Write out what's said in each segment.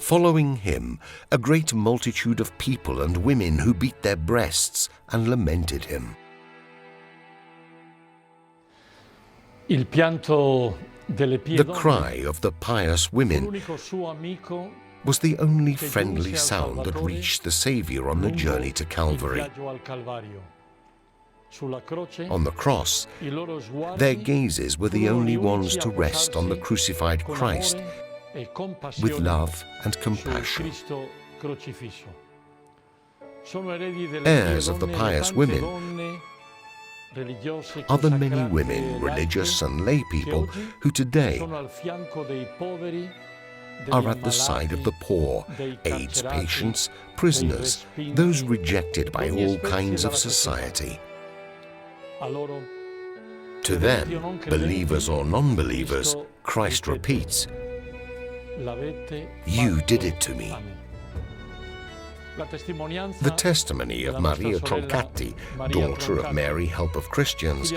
Following him, a great multitude of people and women who beat their breasts and lamented him. The cry of the pious women was the only friendly sound that reached the Savior on the journey to Calvary. On the cross, their gazes were the only ones to rest on the crucified Christ with love and compassion. Heirs of the pious women are the many women, religious and lay people, who today are at the side of the poor, AIDS patients, prisoners, those rejected by all kinds of society. To them, believers or non-believers, Christ repeats, "You did it to me." The testimony of Maria Troncati, daughter of Mary, Help of Christians,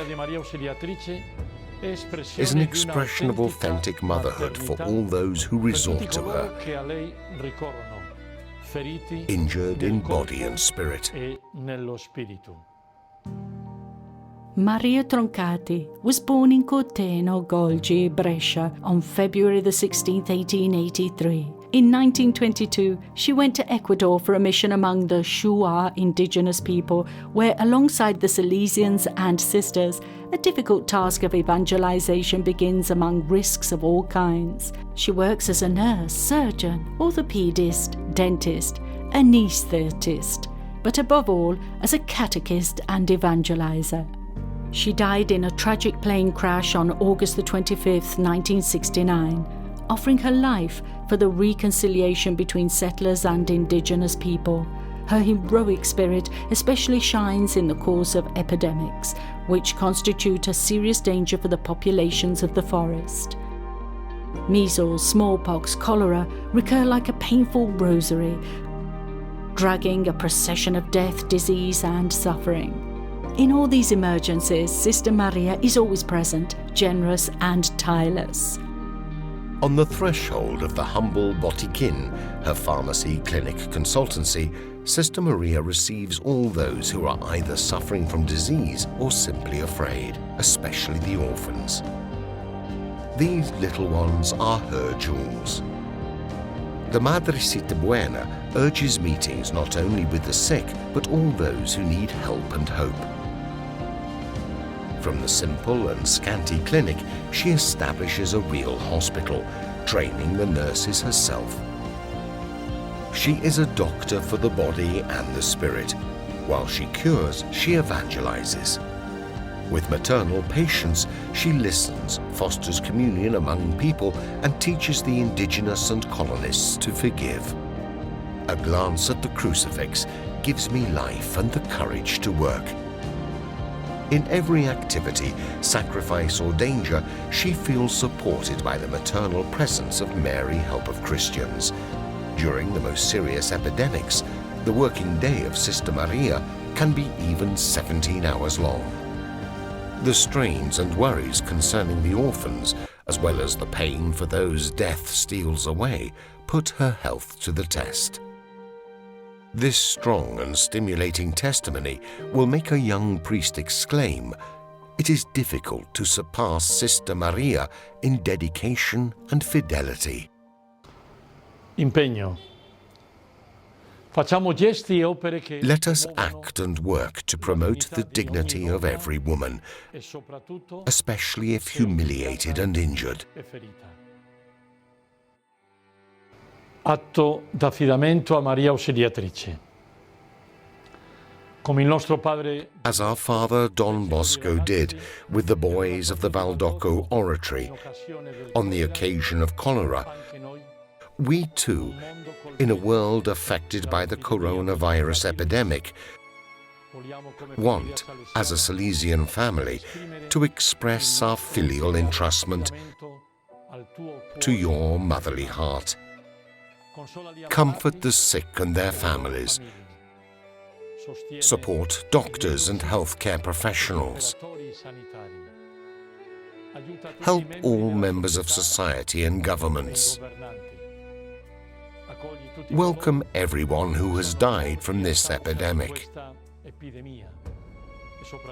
is an expression of authentic motherhood for all those who resort to her, injured in body and spirit. Maria Troncati was born in Corteno, Golgi, Brescia on February the 16th, 1883. In 1922, she went to Ecuador for a mission among the Shuar indigenous people, where alongside the Salesians and sisters, a difficult task of evangelization begins among risks of all kinds. She works as a nurse, surgeon, orthopedist, dentist, anesthetist, but above all as a catechist and evangelizer. She died in a tragic plane crash on August the 25th, 1969, offering her life for the reconciliation between settlers and indigenous people. Her heroic spirit especially shines in the course of epidemics, which constitute a serious danger for the populations of the forest. Measles, smallpox, cholera recur like a painful rosary, dragging a procession of death, disease, and suffering. In all these emergencies, Sister Maria is always present, generous and tireless. On the threshold of the humble botiquin, her pharmacy, clinic, consultancy, Sister Maria receives all those who are either suffering from disease or simply afraid, especially the orphans. These little ones are her jewels. The Madrecita Buena urges meetings not only with the sick, but all those who need help and hope. From the simple and scanty clinic, she establishes a real hospital, training the nurses herself. She is a doctor for the body and the spirit. While she cures, she evangelizes. With maternal patience, she listens, fosters communion among people, and teaches the indigenous and colonists to forgive. A glance at the crucifix gives me life and the courage to work. In every activity, sacrifice or danger, she feels supported by the maternal presence of Mary, Help of Christians. During the most serious epidemics, the working day of Sister Maria can be even 17 hours long. The strains and worries concerning the orphans, as well as the pain for those death steals away, put her health to the test. This strong and stimulating testimony will make a young priest exclaim, "It is difficult to surpass Sister Maria in dedication and fidelity." Impegno. Let us act and work to promote the dignity of every woman, especially if humiliated and injured. Atto d'affidamento a Maria Ausiliatrice. As our father Don Bosco did with the boys of the Valdocco Oratory on the occasion of cholera, we too, in a world affected by the coronavirus epidemic, want, as a Salesian family, to express our filial entrustment to your motherly heart. Comfort the sick and their families. Support doctors and healthcare professionals. Help all members of society and governments. welcome everyone who has died from this epidemic.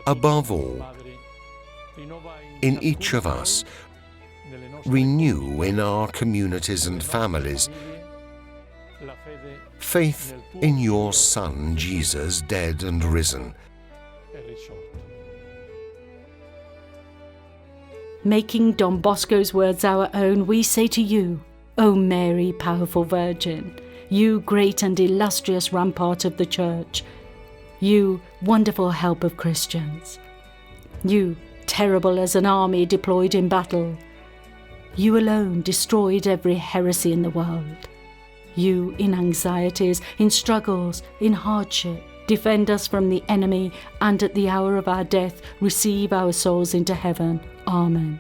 Above all, in each of us, renew in our communities and families faith in your Son, Jesus, dead and risen. Making Don Bosco's words our own, we say to you, O Mary, powerful Virgin, you great and illustrious rampart of the Church, you wonderful help of Christians, you terrible as an army deployed in battle, you alone destroyed every heresy in the world. You, in anxieties, in struggles, in hardship, defend us from the enemy, and at the hour of our death, receive our souls into heaven. Amen.